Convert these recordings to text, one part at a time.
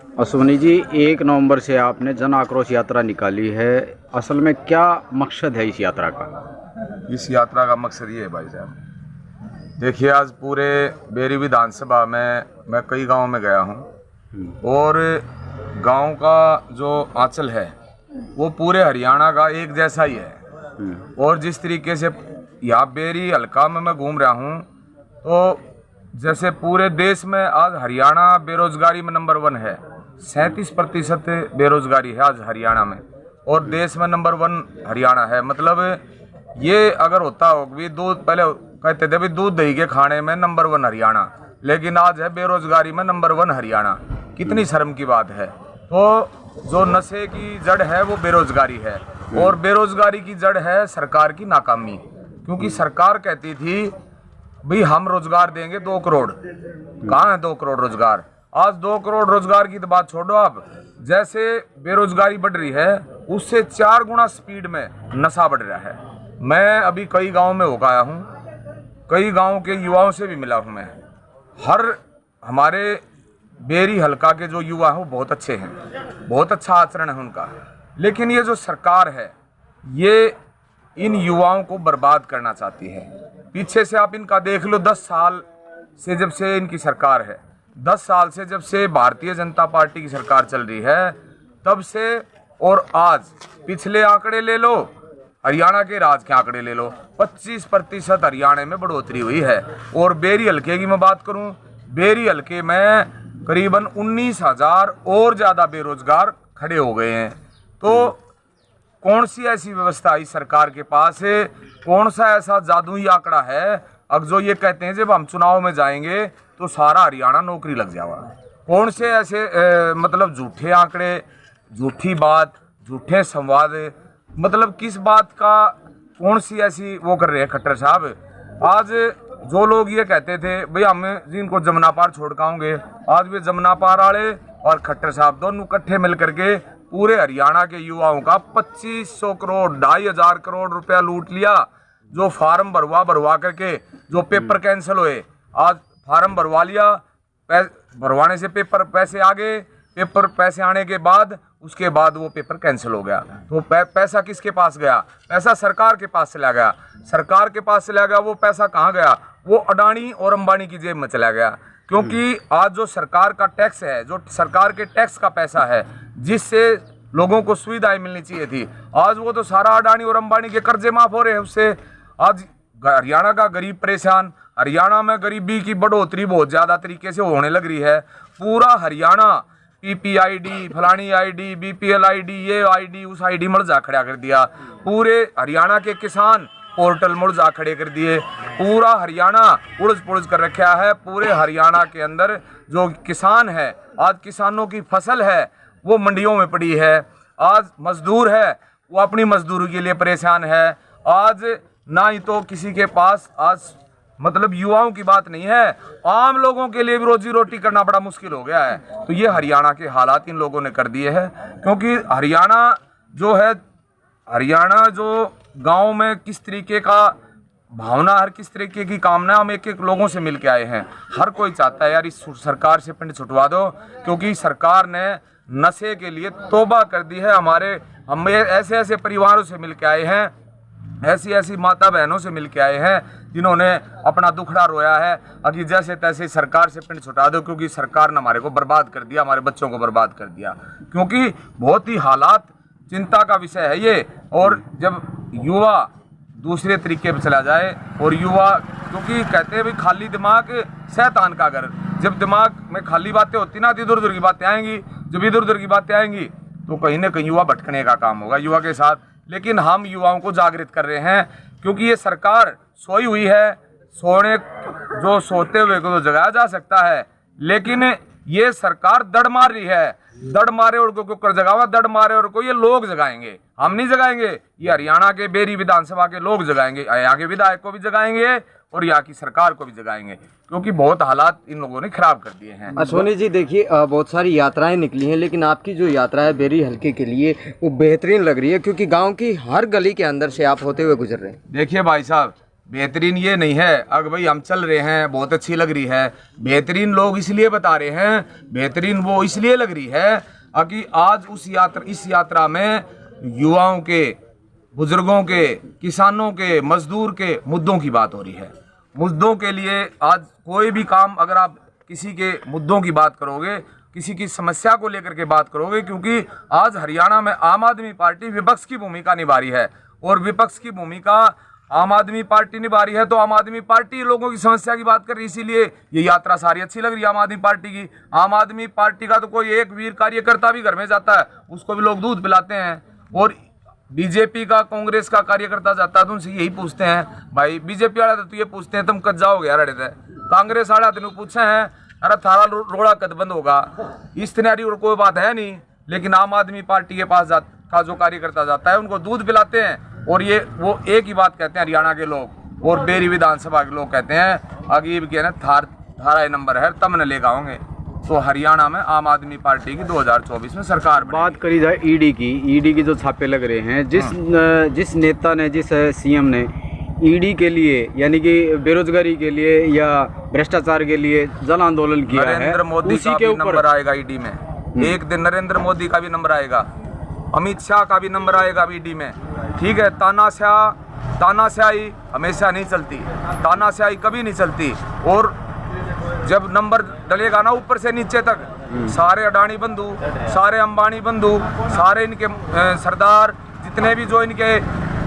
अश्वनी जी, 1 नवंबर से आपने जन आक्रोश यात्रा निकाली है। असल में क्या मकसद है इस यात्रा का? इस यात्रा का मकसद ये है भाई साहब, देखिए आज पूरे बेरी विधानसभा में मैं कई गांव में गया हूं और गांव का जो आंचल है वो पूरे हरियाणा का एक जैसा ही है। और जिस तरीके से यहाँ बेरी हल्का में मैं घूम रहा हूँ तो जैसे पूरे देश में आज हरियाणा बेरोजगारी में नंबर 1 है। 37% बेरोजगारी है आज हरियाणा में और देश में नंबर 1 हरियाणा है। मतलब ये अगर होता हो भी दूध, पहले कहते थे भी दूध दही के खाने में नंबर 1 हरियाणा, लेकिन आज है बेरोजगारी में नंबर 1 हरियाणा। कितनी शर्म की बात है। तो जो नशे की जड़ है वो बेरोजगारी है और बेरोजगारी की जड़ है सरकार की नाकामी। क्योंकि सरकार कहती थी भाई हम रोजगार देंगे 2 करोड़, कहाँ है 2 करोड़ रोजगार? आज 2 करोड़ रोजगार की तो बात छोड़ो आप, जैसे बेरोजगारी बढ़ रही है उससे 4 गुना स्पीड में नशा बढ़ रहा है। मैं अभी कई गांव में होकर आया हूँ, कई गांव के युवाओं से भी मिला हूँ मैं। हमारे बेरी हल्का के जो युवा हैं वो बहुत अच्छे हैं, बहुत अच्छा आचरण है उनका। लेकिन ये जो सरकार है ये इन युवाओं को बर्बाद करना चाहती है। पीछे से आप इनका देख लो, 10 साल से जब से इनकी सरकार है, 10 साल से जब से भारतीय जनता पार्टी की सरकार चल रही है तब से और आज पिछले आंकड़े ले लो, हरियाणा के राज के आंकड़े ले लो, 25% हरियाणा में बढ़ोतरी हुई है। और बेरी हल्के की मैं बात करूं, बेरी हल्के में करीबन 19,000 और ज़्यादा बेरोजगार खड़े हो गए हैं। तो कौन सी ऐसी व्यवस्था इस सरकार के पास है, कौन सा ऐसा जादुई आंकड़ा है अब जो ये कहते हैं जब हम चुनाव में जाएंगे तो सारा हरियाणा नौकरी लग जाएगा? कौन से ऐसे मतलब झूठे आंकड़े, झूठी बात, झूठे संवाद, मतलब किस बात का, कौन सी ऐसी वो कर रहे हैं खट्टर साहब? आज जो लोग ये कहते थे भाई हम जिनको जमुना पार छोड़ के, आज वे जमुना पार वाले और खट्टर साहब दोनों इकट्ठे मिल करके पूरे हरियाणा के युवाओं का 2500 करोड़ 2,500 करोड़ रुपया लूट लिया। जो फार्म भरवा करके जो पेपर कैंसिल हुए, आज फार्म भरवा लिया, भरवाने से पेपर पैसे आ गए, पेपर पैसे आने के बाद उसके बाद वो पेपर कैंसिल हो गया। तो पैसा किसके पास गया? पैसा सरकार के पास चला गया। सरकार के पास चला गया, वो पैसा कहाँ गया? वो अडानी और अंबानी की जेब में चला गया। क्योंकि आज जो सरकार का टैक्स है, जो सरकार के टैक्स का पैसा है जिससे लोगों को सुविधाएं मिलनी चाहिए थी, आज वो तो सारा अडानी और अंबानी के कर्जे माफ हो रहे हैं उससे। आज हरियाणा का गरीब परेशान, हरियाणा में गरीबी की बढ़ोतरी बहुत ज़्यादा तरीके से होने लग रही है। पूरा हरियाणा PPID, फलानी ID, BPL ID, ये ID, उस ID मुर्जा खड़ा कर दिया। पूरे हरियाणा के किसान पोर्टल मुर्जा खड़े कर दिए। पूरा हरियाणा उड़ज पुड़ज कर रखा है। पूरे हरियाणा के अंदर जो किसान है, आज किसानों की फसल है वो मंडियों में पड़ी है। आज मजदूर है वो अपनी मजदूरी के लिए परेशान है। आज ना ही तो किसी के पास, आज मतलब युवाओं की बात नहीं है, आम लोगों के लिए भी रोजी रोटी करना बड़ा मुश्किल हो गया है। तो ये हरियाणा के हालात इन लोगों ने कर दिए हैं। क्योंकि हरियाणा जो है, हरियाणा जो गांव में किस तरीके का भावना, हर किस तरीके की कामना हम एक एक लोगों से मिल के आए हैं। हर कोई चाहता है यार इस सरकार से पिंड छुटवा दो, क्योंकि सरकार ने नशे के लिए तौबा कर दी है। हम ऐसे ऐसे परिवारों से मिल के आए हैं, ऐसी ऐसी माता बहनों से मिल के आए हैं जिन्होंने अपना दुखड़ा रोया है। अभी जैसे तैसे सरकार से पिंड छुटा दो, क्योंकि सरकार ने हमारे को बर्बाद कर दिया, हमारे बच्चों को बर्बाद कर दिया। क्योंकि बहुत ही हालात चिंता का विषय है ये। और जब युवा दूसरे तरीके पर चला जाए, और युवा, क्योंकि कहते हैं भाई खाली दिमाग शैतान का घर, जब दिमाग में खाली बातें होती ना तो इधर उधर की बातें आएंगी, जब इधर उधर की बातें आएंगी तो कहीं ना कहीं युवा भटकने का काम होगा युवा के साथ। लेकिन हम युवाओं को जागृत कर रहे हैं, क्योंकि ये सरकार सोई हुई है। जो सोते हुए को तो जगाया जा सकता है, लेकिन ये सरकार दड़ मार रही है। दड़ मारे और को कर जगावा, दड़ मारे और को ये लोग जगाएंगे, हम नहीं जगाएंगे। ये हरियाणा के बेरी विधानसभा के लोग जगाएंगे, यहाँ के विधायक को भी जगाएंगे और यहाँ की सरकार को भी जगाएंगे, क्योंकि बहुत हालात इन लोगों ने खराब कर दिए हैं। अश्वनी जी देखिए, बहुत सारी यात्राएं निकली हैं, लेकिन आपकी जो यात्रा है बेरी हल्के के लिए वो बेहतरीन लग रही है, क्योंकि गांव की हर गली के अंदर से आप होते हुए गुजर रहे हैं। देखिए भाई साहब, बेहतरीन ये नहीं है अगर भाई हम चल रहे हैं बहुत अच्छी लग रही है, बेहतरीन लोग इसलिए बता रहे हैं, बेहतरीन वो इसलिए लग रही है कि आज इस यात्रा में युवाओं के, बुजुर्गों के, किसानों के, मजदूर के मुद्दों की बात हो रही है। मुद्दों के लिए आज कोई भी काम अगर आप किसी के मुद्दों की बात करोगे, किसी की समस्या को लेकर के बात करोगे, क्योंकि आज हरियाणा में आम आदमी पार्टी विपक्ष की भूमिका निभा रही है और विपक्ष की भूमिका आम आदमी पार्टी निभा रही है, तो आम आदमी पार्टी लोगों की समस्या की बात कर रही है, इसीलिए ये यात्रा सारी अच्छी लग रही है आम आदमी पार्टी की। आम आदमी पार्टी का तो कोई एक वीर कार्यकर्ता भी घर में जाता है, उसको भी लोग दूध पिलाते हैं, और बीजेपी का, कांग्रेस का कार्यकर्ता जाता है तो उनसे यही पूछते हैं, भाई बीजेपी वाला तो ये पूछते हैं तुम कद जाओगे यार, कांग्रेस वाला तेन पूछे हैं अरे थारा रोड़ा कद बंद होगा, इस तरह और कोई बात है नहीं। लेकिन आम आदमी पार्टी के पास का जो कार्यकर्ता जाता है उनको दूध पिलाते हैं, और ये वो एक ही बात कहते हैं हरियाणा के लोग और बेरी विधानसभा के लोग कहते हैं अगीब के ना थारा नंबर है तब न लेकर आओगे। तो हरियाणा में आम आदमी पार्टी की 2024 में सरकार। बात करी जाए ईडी की जो छापे लग रहे हैं, जिस नेता ने, जिस सीएम ने ईडी के लिए यानी कि बेरोजगारी के लिए या भ्रष्टाचार के लिए जन आंदोलन किया है, नरेंद्र मोदी उसी का के भी ऊपर नंबर आएगा ईडी में। एक दिन नरेंद्र मोदी का भी नंबर आएगा, अमित शाह का भी नंबर आएगा ईडी में। ठीक है, तानाशाही हमेशा नहीं चलती, तानाशाही कभी नहीं चलती। और जब नंबर डलेगा ना ऊपर से नीचे तक, सारे अडानी बंधु, सारे अंबानी बंधु, सारे इनके सरदार, जितने भी जो इनके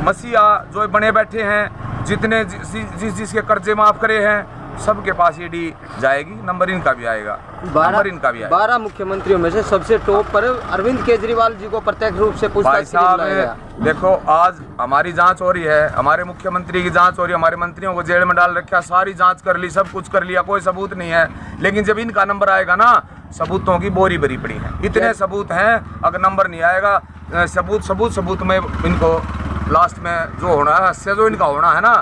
मसीहा जो बने बैठे हैं, जितने जिसके कर्जे माफ करे हैं, सबके पास ईडी जाएगी, नंबर इनका भी आएगा, नंबर इनका भी आएगा। 12 मुख्यमंत्रियों में से सबसे टॉप पर अरविंद केजरीवाल जी को प्रत्यक्ष रूप से पूछताछ के लिए बुलाया गया। देखो आज हमारी जांच हो रही है, हमारे मुख्यमंत्री की जांच हो रही है, हमारे मंत्रियों को जेल में डाल रखा, सारी जांच कर ली, सब कुछ कर लिया, कोई सबूत नहीं है। लेकिन जब इनका नंबर आएगा ना, सबूतों की बोरी भरी पड़ी है, इतने सबूत हैं, अगर नंबर नहीं आएगा, सबूत में इनको लास्ट में जो होना है, से जो इनका होना है ना,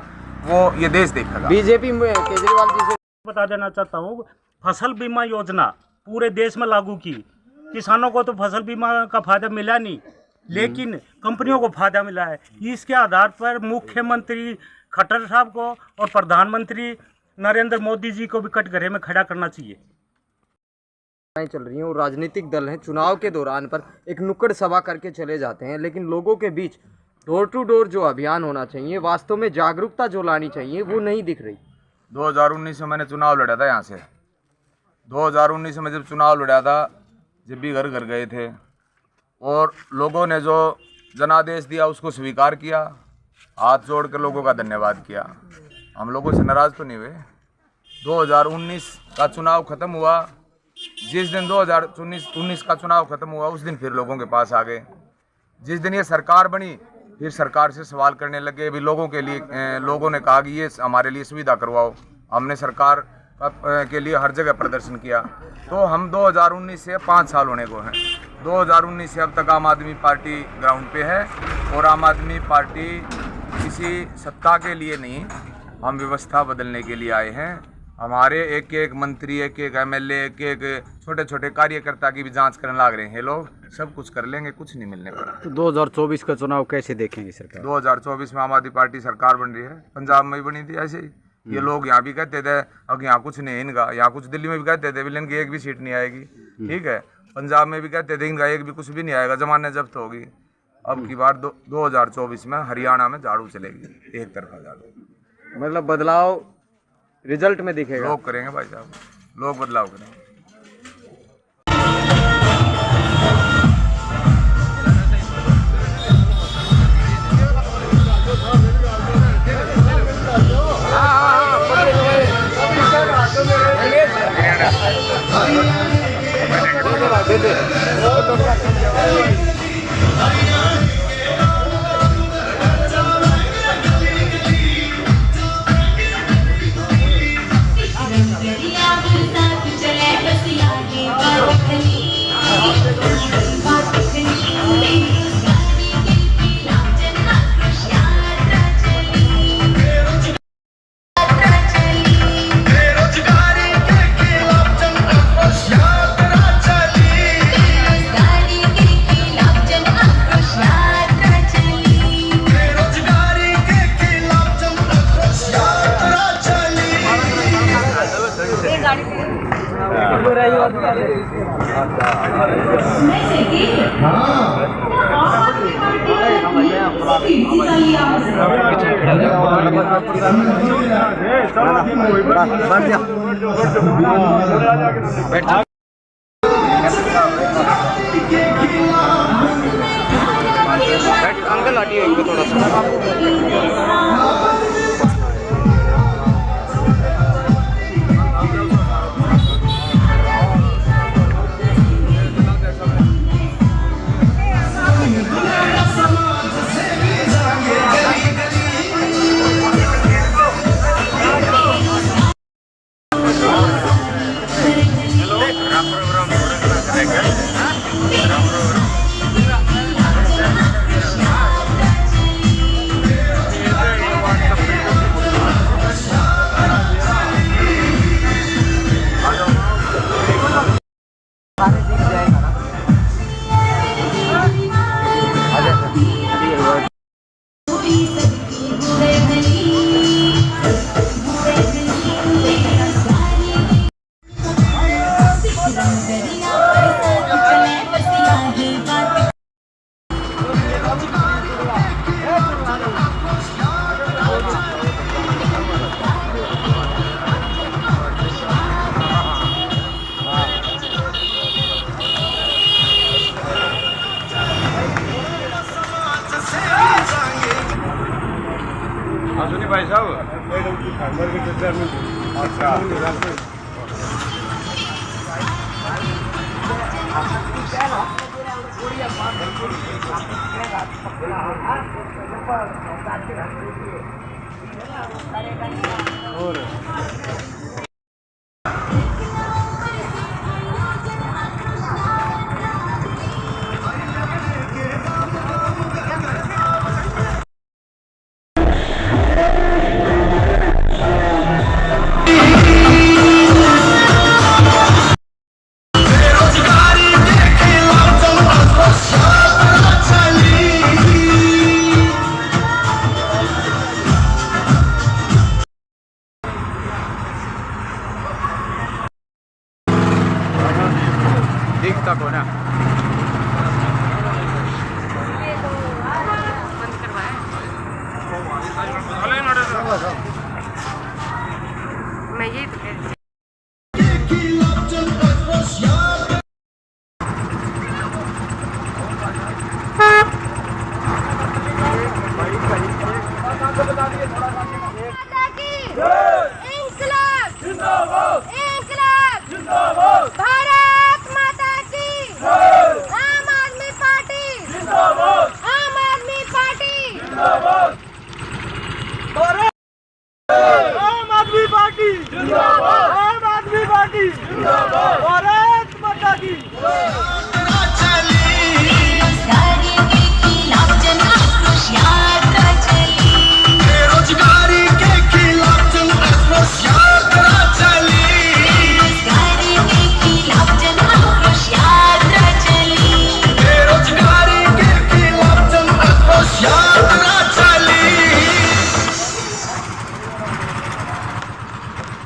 वो ये देश देखेगा। बीजेपी में केजरीवाल जी से बता देना चाहता हूँ, फसल बीमा योजना पूरे देश में लागू की, किसानों को तो फसल बीमा का फायदा मिला नहीं, लेकिन कंपनियों को फायदा मिला है। इसके आधार पर मुख्यमंत्री खट्टर साहब को और प्रधानमंत्री नरेंद्र मोदी जी को भी कटघरे में खड़ा करना चाहिए। चल रही हैं और राजनीतिक दल हैं, चुनाव के दौरान पर एक नुक्कड़ सभा करके चले जाते हैं, लेकिन लोगों के बीच डोर टू डोर जो अभियान होना चाहिए, वास्तव में जागरूकता जो लानी चाहिए, वो नहीं दिख रही। 2019 में मैंने चुनाव लड़ा था यहाँ से, 2019 में जब चुनाव लड़ा था, जब भी घर घर गए थे और लोगों ने जो जनादेश दिया उसको स्वीकार किया, हाथ जोड़ कर लोगों का धन्यवाद किया। हम लोगों से नाराज़ तो नहीं हुए। 2019 का चुनाव ख़त्म हुआ, जिस दिन 2019 का चुनाव ख़त्म हुआ उस दिन फिर लोगों के पास आ गए। जिस दिन ये सरकार बनी फिर सरकार से सवाल करने लगे, भी लोगों के लिए, लोगों ने कहा कि ये हमारे लिए सुविधा करवाओ। हमने सरकार के लिए हर जगह प्रदर्शन किया। तो हम 2019 से 5 साल होने को हैं, 2019 से अब तक आम आदमी पार्टी ग्राउंड पे है, और आम आदमी पार्टी किसी सत्ता के लिए नहीं, हम व्यवस्था बदलने के लिए आए हैं। हमारे एक एक मंत्री, एक एक एमएलए, एक एक छोटे छोटे कार्यकर्ता की भी जांच करने लग रहे हैं लोग, सब कुछ कर लेंगे, कुछ नहीं मिलने पर। तो 2024 का चुनाव कैसे देखेंगे सरकार? 2024 में आम आदमी पार्टी सरकार बन रही है, पंजाब में भी बनी थी ऐसे ही। ये लोग यहाँ भी कहते थे अब यहाँ कुछ नहीं इनका, यहाँ कुछ दिल्ली में भी कहते थे विलन की एक भी सीट नहीं आएगी, ठीक है, पंजाब में भी कहते थे इनका एक भी कुछ भी नहीं आएगा, जमाने जब्त होगी। अब की बार 2024 में हरियाणा में झाड़ू चलेगी, एक तरफा झाड़ू, मतलब बदलाव रिजल्ट में दिखेगा। लोग करेंगे भाई साहब, लोग बदलाव करेंगे। अंकल हटिए इनको थोड़ा सा। भाई साहब दिखता को ना